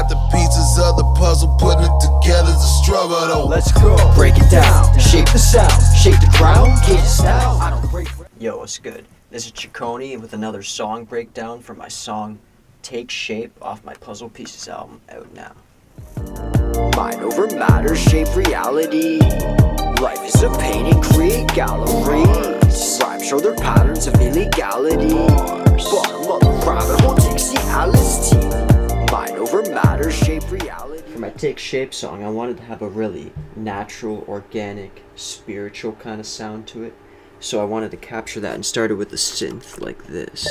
got the pieces of the puzzle, putting it together's a struggle though. Let's go. Break it down, shake the sound, shake the ground, get it down. I don't break. Yo, what's good? This is Chicone with another song breakdown for my song Take Shape off my Puzzle Pieces album, out now. Mind over matter, shape reality. Life is a painting, create galleries. Rhymes show their patterns of illegality. Bottom of the rabbit hole takes the LSD. Mind over matter, shape reality. For my Take Shape song, I wanted to have a really natural, organic, spiritual kind of sound to it. So I wanted to capture that and started with a synth like this.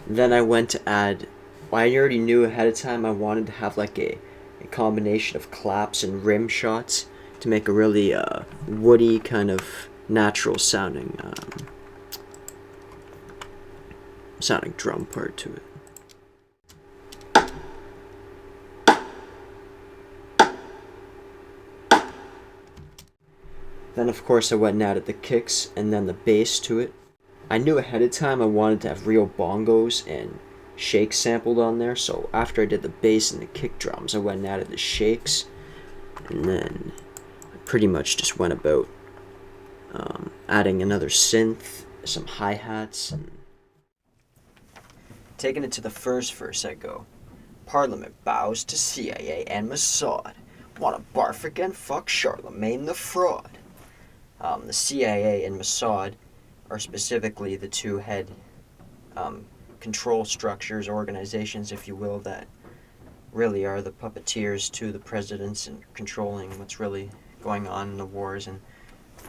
Then I went to add, I already knew ahead of time I wanted to have like a combination of claps and rim shots to make a really woody kind of natural sounding drum part to it. Then of course I went and added the kicks and then the bass to it. I knew ahead of time I wanted to have real bongos and shakes sampled on there, so after I did the bass and the kick drums, I went and added the shakes, and then I pretty much just went about adding another synth, some hi-hats, and taking it to the first verse I go. Parliament bows to CIA and Mossad. Wanna barf again? Fuck Charlemagne the fraud. The CIA and Mossad are specifically the two head control structures, organizations, if you will, that really are the puppeteers to the presidents and controlling what's really going on in the wars and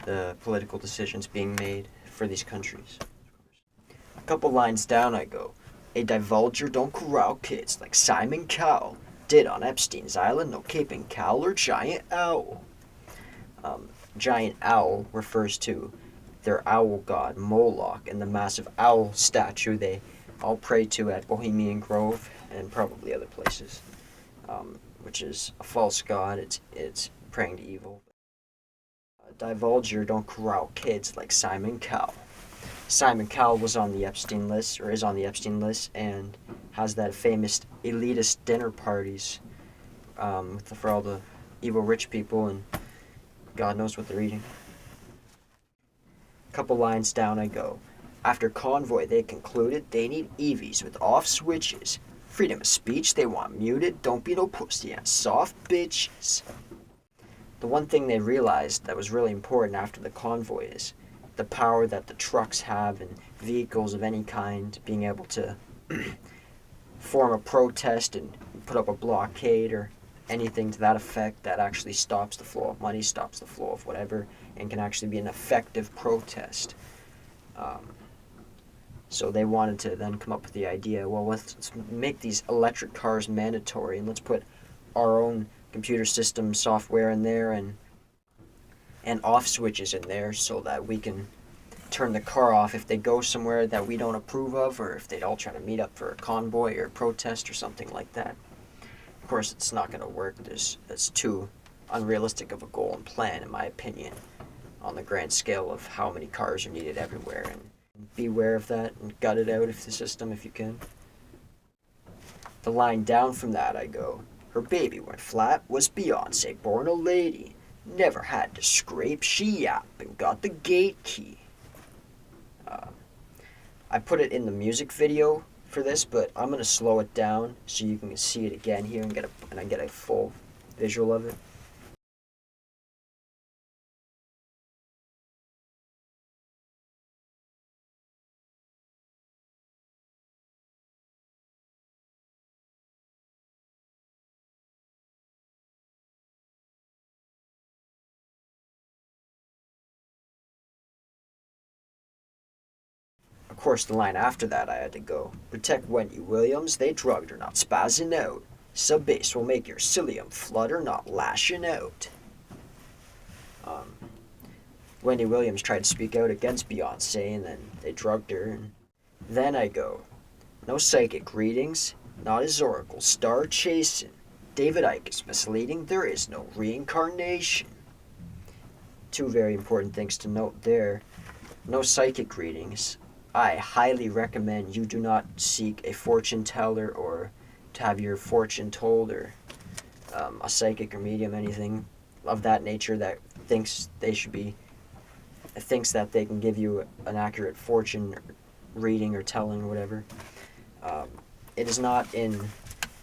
the political decisions being made for these countries. A couple lines down I go. A divulger don't corral kids like Simon Cowell did on Epstein's Island, no caping cowl or giant owl. Giant owl refers to their owl god Moloch and the massive owl statue they all pray to at Bohemian Grove and probably other places, which is a false god. It's praying to evil. Divulger don't corral kids like Simon Cowell. Simon Cowell was on the Epstein list, or is on the Epstein list, and has that famous elitist dinner parties for all the evil rich people, and God knows what they're eating. Couple lines down I go. After convoy they concluded they need EVs with off switches. Freedom of speech they want muted. Don't be no pussy ass soft bitches. The one thing they realized that was really important after the convoy is the power that the trucks have and vehicles of any kind being able to form a protest and put up a blockade or anything to that effect that actually stops the flow of money, stops the flow of whatever, and can actually be an effective protest. So they wanted to then come up with the idea, well, let's make these electric cars mandatory and let's put our own computer system software in there and off switches in there so that we can turn the car off if they go somewhere that we don't approve of, or if they all try to meet up for a convoy or a protest or something like that. Of course, it's not going to work. That's too unrealistic of a goal and plan, in my opinion, on the grand scale of how many cars are needed everywhere. And beware of that and gut it out of the system if you can. The line down from that I go. Her baby went flat, was Beyonce, born a lady. Never had to scrape, she yapped and got the gate key. I put it in the music video for this, but I'm going to slow it down so you can see it again here and get a full visual of it. Of course, the line after that I had to go. Protect Wendy Williams, they drugged her, not spazzing out. Sub-bass will make your cilium flutter, not lashing out. Wendy Williams tried to speak out against Beyonce, and then they drugged her. And then I go, no psychic readings, not his oracle, star chasing. David Icke is misleading, there is no reincarnation. Two very important things to note there. No psychic readings. I highly recommend you do not seek a fortune teller or to have your fortune told, or a psychic or medium, anything of that nature that thinks that they can give you an accurate fortune reading or telling or whatever. It is not in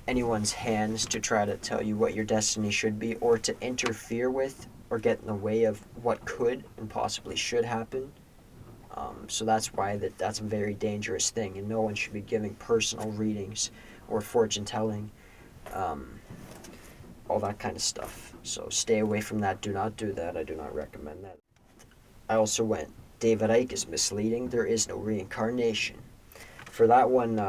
anyone's hands to try to tell you what your destiny should be, or to interfere with or get in the way of what could and possibly should happen. So that's why that's a very dangerous thing, and no one should be giving personal readings or fortune telling, all that kind of stuff. So stay away from that. Do not do that. I do not recommend that. I also went, David Icke is misleading. There is no reincarnation. For that one,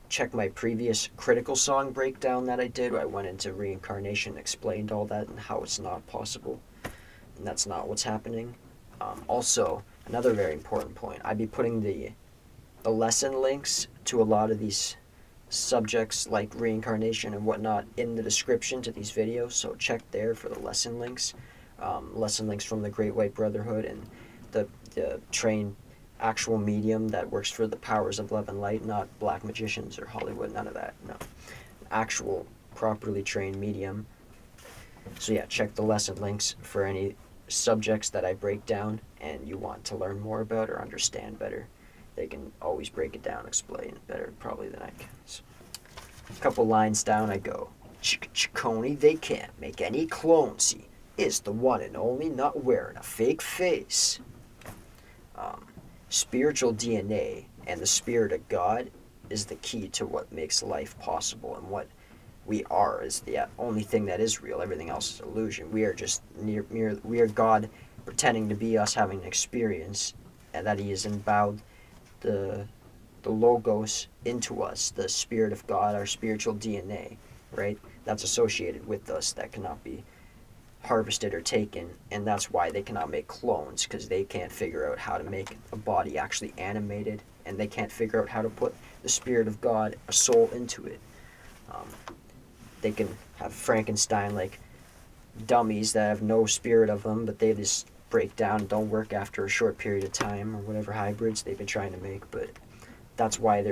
check my previous Critical Song breakdown that I did. I went into reincarnation, explained all that and how it's not possible, and that's not what's happening. Also, another very important point, I'd be putting the lesson links to a lot of these subjects like reincarnation and whatnot in the description to these videos, so check there for the lesson links. Lesson links from the Great White Brotherhood and the trained actual medium that works for the powers of love and light, not black magicians or Hollywood, none of that, no. Actual properly trained medium. So yeah, check the lesson links for any subjects that I break down and you want to learn more about or understand better. They can always break it down, explain better probably than I can. So, a couple lines down I go, Ciccone, they can't make any clones. He is the one and only, not wearing a fake face. Spiritual DNA and the Spirit of God is the key to what makes life possible, and what we are is the only thing that is real. Everything else is illusion. We are just we are God pretending to be us, having an experience, and that He has endowed the Logos into us, the Spirit of God, our spiritual DNA, right? That's associated with us, that cannot be harvested or taken, and that's why they cannot make clones, because they can't figure out how to make a body actually animated, and they can't figure out how to put the Spirit of God, a soul, into it. They can have Frankenstein-like dummies that have no spirit of them, but they just break down and don't work after a short period of time, or whatever hybrids they've been trying to make. But that's why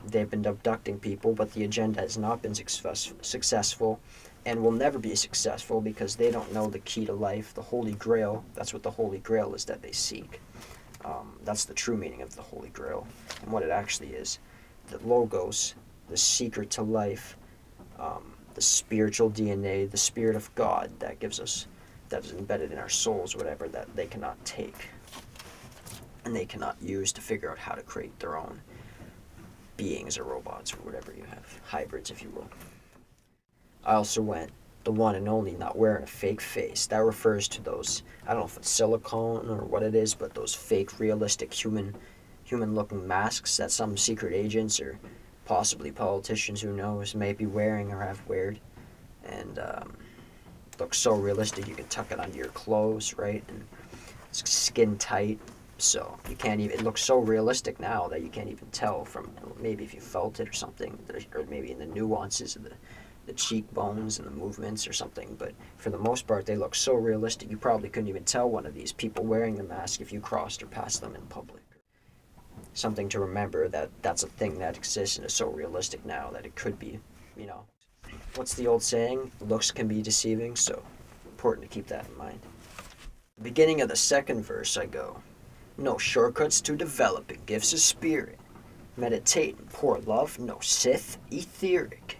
they've been abducting people, but the agenda has not been successful and will never be successful, because they don't know the key to life, the Holy Grail. That's what the Holy Grail is that they seek. That's the true meaning of the Holy Grail, and what it actually is. The Logos, the secret to life, the spiritual DNA, the Spirit of God that gives us, that is embedded in our souls, whatever, that they cannot take and they cannot use to figure out how to create their own beings or robots or whatever you have, hybrids if you will. I also went, the one and only, not wearing a fake face. That refers to those, I don't know if it's silicone or what it is, but those fake realistic human looking masks that some secret agents or possibly politicians, who knows, may be wearing or have weared, and looks so realistic you can tuck it under your clothes, right? And it's skin tight, so you can't even, it looks so realistic now that you can't even tell from, maybe if you felt it or something, or maybe in the nuances of the cheekbones and the movements or something, but for the most part they look so realistic you probably couldn't even tell one of these people wearing the mask if you crossed or passed them in public. Something to remember, that that's a thing that exists and is so realistic now that it could be, what's the old saying? Looks can be deceiving, so important to keep that in mind. The beginning of the second verse I go, no shortcuts to developing gifts of spirit. Meditate and pour love, no Sith, etheric.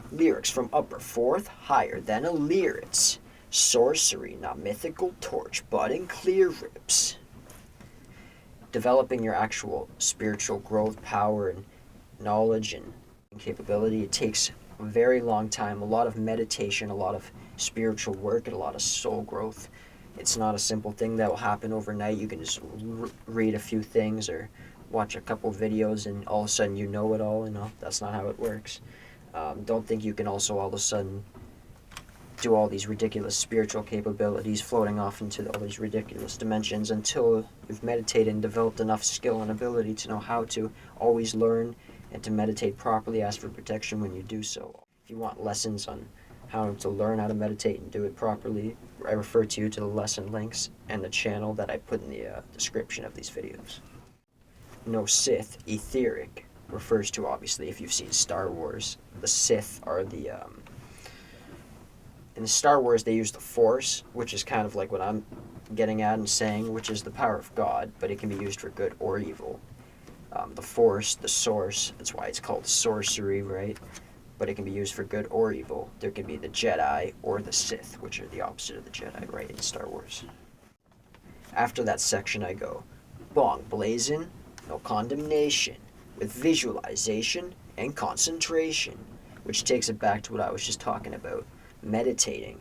Lyrics from upper fourth, higher than a lyrics. Sorcery, not mythical torch, budding clear rips. Developing your actual spiritual growth, power, and knowledge and capability, it takes a very long time, a lot of meditation, a lot of spiritual work, and a lot of soul growth. It's not a simple thing that will happen overnight. You can just read a few things or watch a couple videos and all of a sudden you know it all. That's not how it works. Don't think you can also all of a sudden do all these ridiculous spiritual capabilities, floating off into all these ridiculous dimensions until you've meditated and developed enough skill and ability to know how to always learn and to meditate properly. Ask for protection when you do so. If you want lessons on how to learn how to meditate and do it properly, I refer to you to the lesson links and the channel that I put in the description of these videos. No Sith, etheric, refers to, obviously, if you've seen Star Wars, the Sith are the in Star Wars, they use the Force, which is kind of like what I'm getting at and saying, which is the power of God, but it can be used for good or evil. The Force, the Source, that's why it's called sorcery, right? But it can be used for good or evil. There can be the Jedi or the Sith, which are the opposite of the Jedi, right, in Star Wars. After that section, I go, bong blazin', no condemnation, with visualization and concentration, which takes it back to what I was just talking about. Meditating.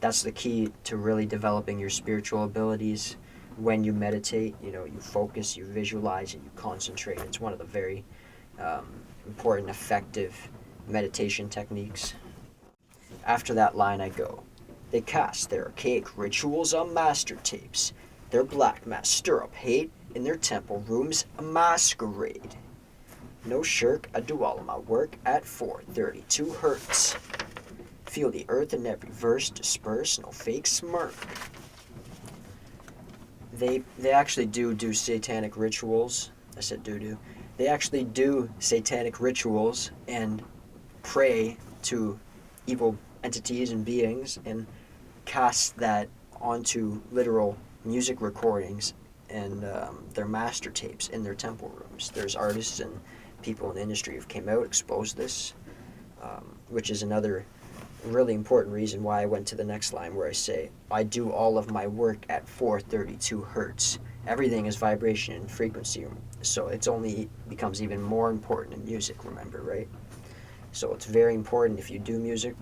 That's the key to really developing your spiritual abilities. When you meditate, you focus, you visualize, and you concentrate. It's one of the very important, effective meditation techniques. After that line, I go, they cast their archaic rituals on master tapes. Their black mass stir up hate in their temple rooms, a masquerade. No shirk, I do all of my work at 432 hertz. Feel the earth in every verse disperse, no fake smirk. They actually do satanic rituals. I said do. They actually do satanic rituals and pray to evil entities and beings and cast that onto literal music recordings and their master tapes in their temple rooms. There's artists and people in the industry who came out, exposed this, which is another really important reason why I went to the next line where I say, I do all of my work at 432 hertz. Everything is vibration and frequency, so it's only becomes even more important in music, remember, right? So it's very important if you do music,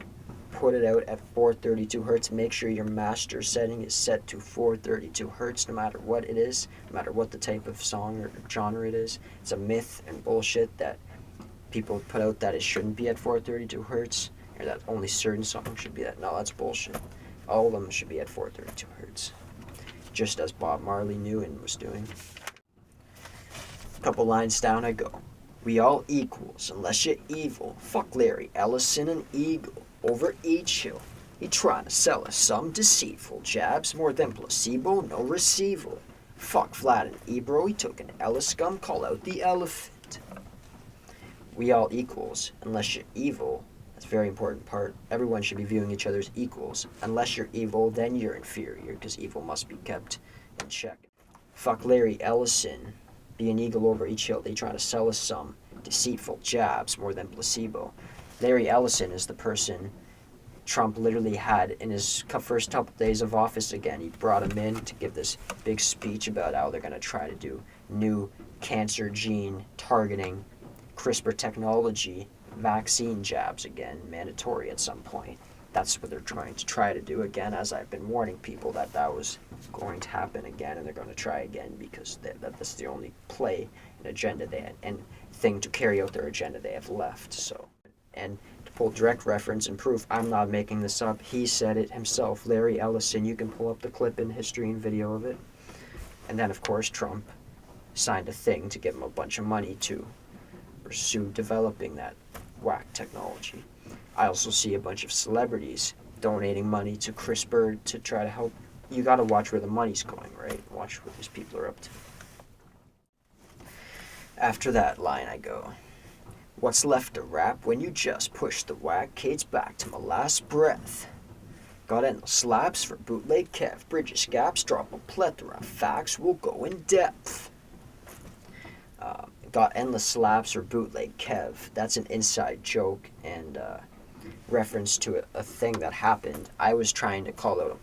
put it out at 432 hertz. Make sure your master setting is set to 432 hertz no matter what it is, no matter what the type of song or genre it is. It's a myth and bullshit that people put out that it shouldn't be at 432 hertz. Or that only certain songs should be that. No, that's bullshit. All of them should be at 432 hertz. Just as Bob Marley knew and was doing. A couple lines down I go. We all equals, unless you're evil. Fuck Larry Ellison and Eagle. Over each hill. He trying to sell us some deceitful jabs. More than placebo, no receival. Fuck Vlad and Ebro. He took an Ellis scum. Call out the elephant. We all equals, unless you're evil. That's a very important part. Everyone should be viewing each other as equals. Unless you're evil, then you're inferior, because evil must be kept in check. Fuck Larry Ellison. Be an eagle over each hill. They try to sell us some deceitful jabs more than placebo. Larry Ellison is the person Trump literally had in his first couple days of office again. He brought him in to give this big speech about how they're going to try to do new cancer gene targeting, CRISPR technology, vaccine jabs again, mandatory at some point. That's what they're try to do again, as I've been warning people that was going to happen again, and they're going to try again because that's the only play and agenda they had, and thing to carry out their agenda they have left. So, and to pull direct reference and proof, I'm not making this up. He said it himself, Larry Ellison. You can pull up the clip in history and video of it. And then, of course, Trump signed a thing to give him a bunch of money to pursue developing that whack technology. I also see a bunch of celebrities donating money to CRISPR to try to help. You gotta watch where the money's going, right? Watch what these people are up to. After that line I go, what's left to rap when you just push the whack Kate's back to my last breath? Got endless slaps for bootleg Kev. Bridges gaps, drop a plethora of facts, we'll go in depth. Got endless slaps or bootleg Kev. That's an inside joke and reference to a thing that happened. I was trying to call out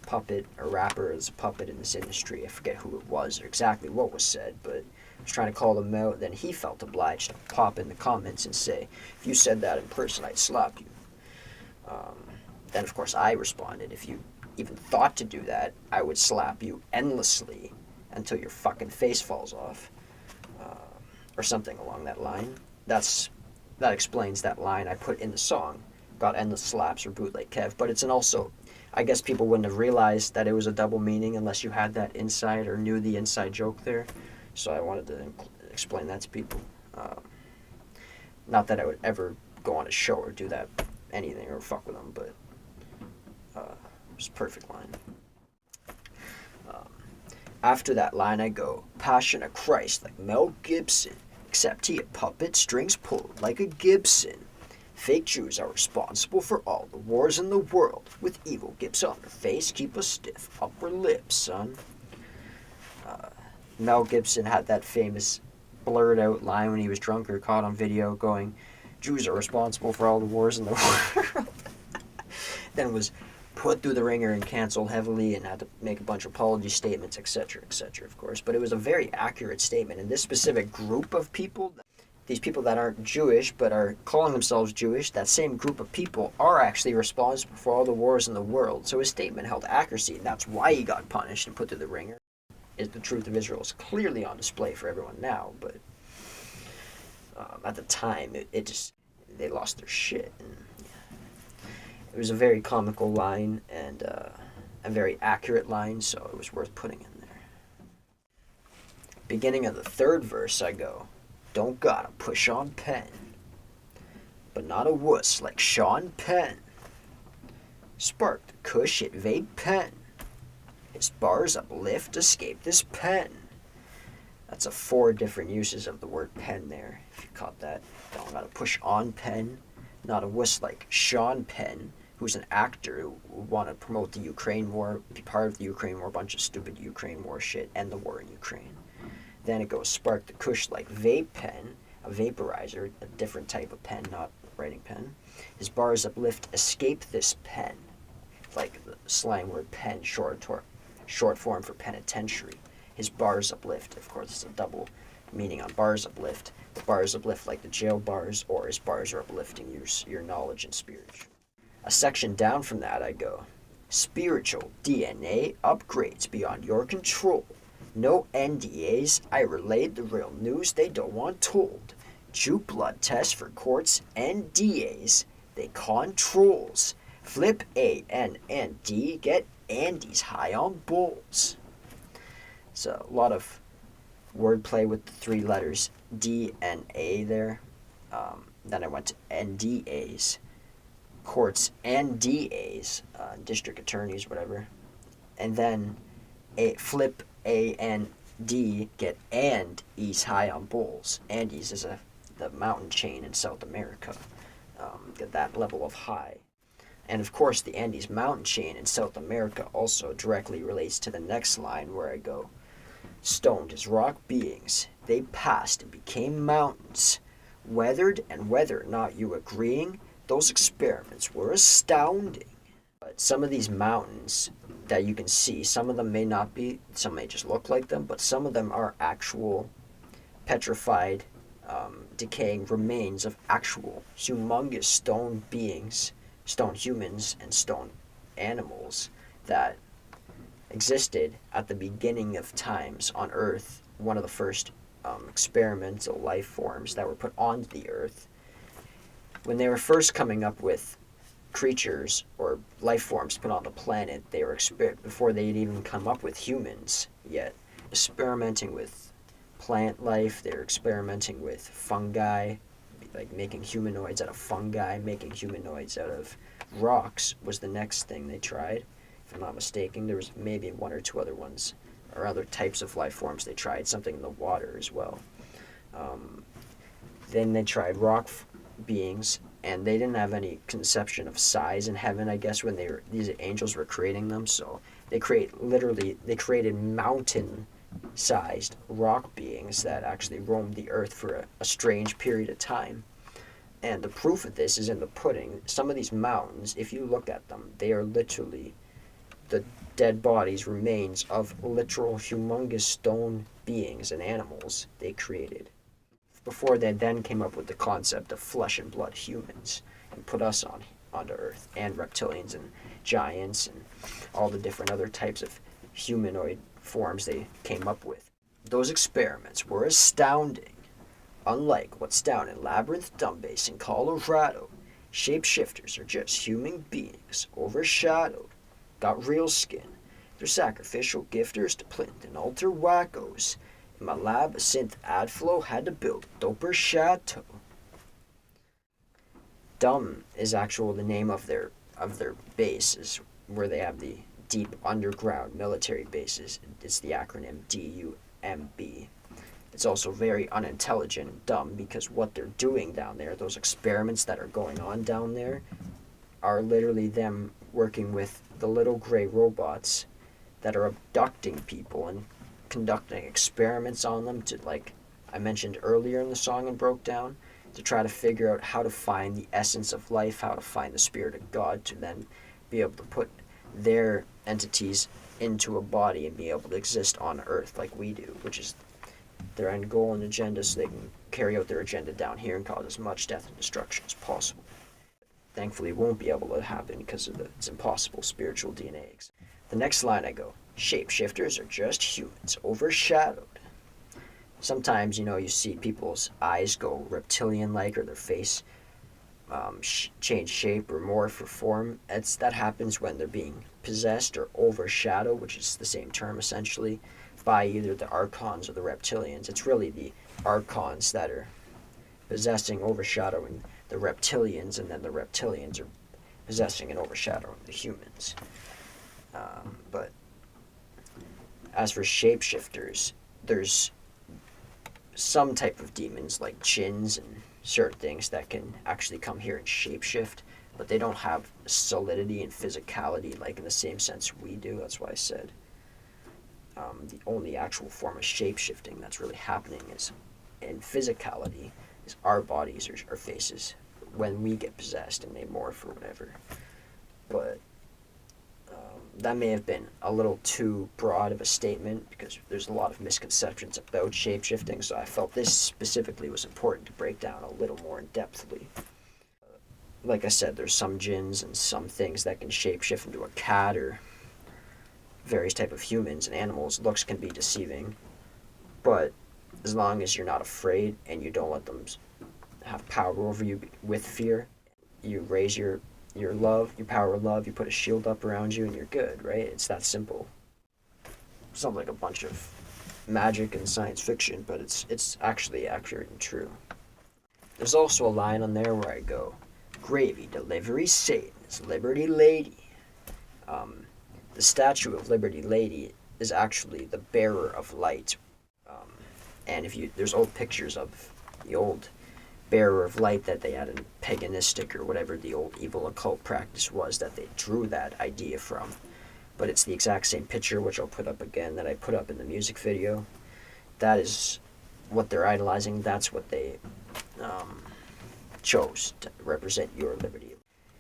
a rapper as a puppet in this industry. I forget who it was or exactly what was said, but I was trying to call him out. Then he felt obliged to pop in the comments and say, if you said that in person, I'd slap you. Then, of course, I responded, if you even thought to do that, I would slap you endlessly until your fucking face falls off. Or something along that line. That explains that line I put in the song. Got endless slaps or bootleg Kev. But it's also I guess people wouldn't have realized that it was a double meaning unless you had that insight or knew the inside joke there. So I wanted to explain that to people. Not that I would ever go on a show or do that, anything, or fuck with them, but it's a perfect line. After that line I go, Passion of Christ like Mel Gibson, except he a puppet, strings pulled like a Gibson. Fake Jews are responsible for all the wars in the world. With evil gips on their face, keep a stiff upper lip, son. Mel Gibson had that famous blurred out line when he was drunk or caught on video going, Jews are responsible for all the wars in the world. Then was put through the ringer and canceled heavily and had to make a bunch of apology statements, etc., of course. But it was a very accurate statement. And this specific group of people, these people that aren't Jewish but are calling themselves Jewish, that same group of people are actually responsible for all the wars in the world. So his statement held accuracy, and that's why he got punished and put through the ringer. The truth of Israel is clearly on display for everyone now, but at the time, it just, they lost their shit. And it was a very comical line and a very accurate line, so it was worth putting in there. Beginning of the third verse, I go, don't gotta push on Penn, but not a wuss like Sean Penn. Spark the cush hit vape pen. His bars uplift, escape this pen. That's 4 different uses of the word pen there, if you caught that. Don't gotta push on Penn, not a wuss like Sean Penn, who's an actor who wanted to promote the Ukraine war, be part of the Ukraine war, a bunch of stupid Ukraine war shit, and the war in Ukraine. Then it goes spark the kush like vape pen, a vaporizer, a different type of pen, not writing pen. His bars uplift, escape this pen, like the slang word pen, short form for penitentiary. His bars uplift, of course, it's a double meaning on bars uplift. The bars uplift like the jail bars, or his bars are uplifting your knowledge and spiritual. A section down from that I go, spiritual DNA upgrades beyond your control. No NDAs, I relayed the real news they don't want told. Jew blood tests for courts and DAs, they controls. Flip A, N, and D, get Andes high on bulls. So a lot of wordplay with the 3 letters D and A there. Then I went to NDAs, courts and DAs, district attorneys, whatever. And then flip A and D, get Andes high on bulls. Andes is the mountain chain in South America. Get that level of high. And of course, the Andes mountain chain in South America also directly relates to the next line where I go, stoned as rock beings, they passed and became mountains. Weathered and whether or not you agreeing, those experiments were astounding. But some of these mountains that you can see, some of them may not be, some may just look like them, but some of them are actual petrified, decaying remains of actual humongous stone beings, stone humans and stone animals that existed at the beginning of times on Earth, one of the first experimental life forms that were put onto the Earth. When they were first coming up with creatures or life forms put on the planet, they were before they'd even come up with humans yet, experimenting with plant life, they were experimenting with fungi, like making humanoids out of fungi, making humanoids out of rocks was the next thing they tried. If I'm not mistaken, there was maybe 1 or 2 other ones, or other types of life forms they tried, something in the water as well. Then they tried rock beings, and they didn't have any conception of size in heaven, I guess, when these angels were creating them, so they created mountain-sized rock beings that actually roamed the earth for a strange period of time. And the proof of this is in the pudding. Some of these mountains, if you look at them, they are literally the dead bodies, remains of literal humongous stone beings and animals they created. Before they then came up with the concept of flesh and blood humans and put us onto Earth, and reptilians and giants and all the different other types of humanoid forms they came up with. Those experiments were astounding. Unlike what's down in Labyrinth Dumbbase in Colorado, shapeshifters are just human beings overshadowed got real skin. They're sacrificial gifters to plint and alter wackos. In my lab, a synth ad flow had to build a doper chateau. Dumb is actual the name of their bases, where they have the deep underground military bases. It's the acronym DUMB. It's also very unintelligent and dumb because what they're doing down there, those experiments that are going on down there, are literally them working with the little gray robots that are abducting people and conducting experiments on them to, like I mentioned earlier in the song and broke down, to try to figure out how to find the essence of life, how to find the spirit of God, to then be able to put their entities into a body and be able to exist on Earth like we do, which is their end goal and agenda, so they can carry out their agenda down here and cause as much death and destruction as possible. Thankfully, it won't be able to happen because of it's impossible spiritual DNA. The next line I go, shapeshifters are just humans, overshadowed. Sometimes, you see people's eyes go reptilian-like, or their face change shape or morph or form. That happens when they're being possessed or overshadowed, which is the same term essentially, by either the Archons or the reptilians. It's really the Archons that are possessing, overshadowing the reptilians, and then the reptilians are possessing and overshadowing the humans. But as for shapeshifters, there's some type of demons like jinns and certain things that can actually come here and shapeshift, but they don't have solidity and physicality like in the same sense we do. That's why I said the only actual form of shapeshifting that's really happening is in physicality, is our bodies or our faces when we get possessed and they morph or whatever. But that may have been a little too broad of a statement because there's a lot of misconceptions about shapeshifting, so I felt this specifically was important to break down a little more in-depthly. Like I said, there's some jinns and some things that can shapeshift into a cat or various type of humans and animals. Looks can be deceiving, but as long as you're not afraid and you don't let them have power over you with fear, you raise your love, your power of love, you put a shield up around you and you're good, right? It's that simple. Sounds like a bunch of magic and science fiction, but it's actually accurate and true. There's also a line on there where I go, gravy delivery Satan's Liberty Lady. The statue of Liberty Lady is actually the bearer of light. And there's old pictures of the old bearer of light that they had in paganistic or whatever the old evil occult practice was that they drew that idea from. But it's the exact same picture, which I'll put up again, that I put up in the music video. That is what they're idolizing. That's what they chose to represent your liberty.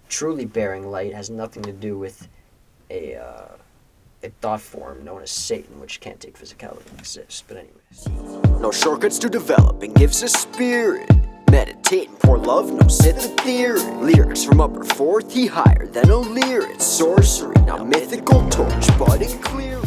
Truly bearing light has nothing to do with a thought form known as Satan, which can't take physicality to exist. But anyways. No shortcuts to developing gives a spirit. Meditate and pour love, no sit the theory. Lyrics from upper fourth, he higher than a lyric. Sorcery, not mythical torch, budding clear.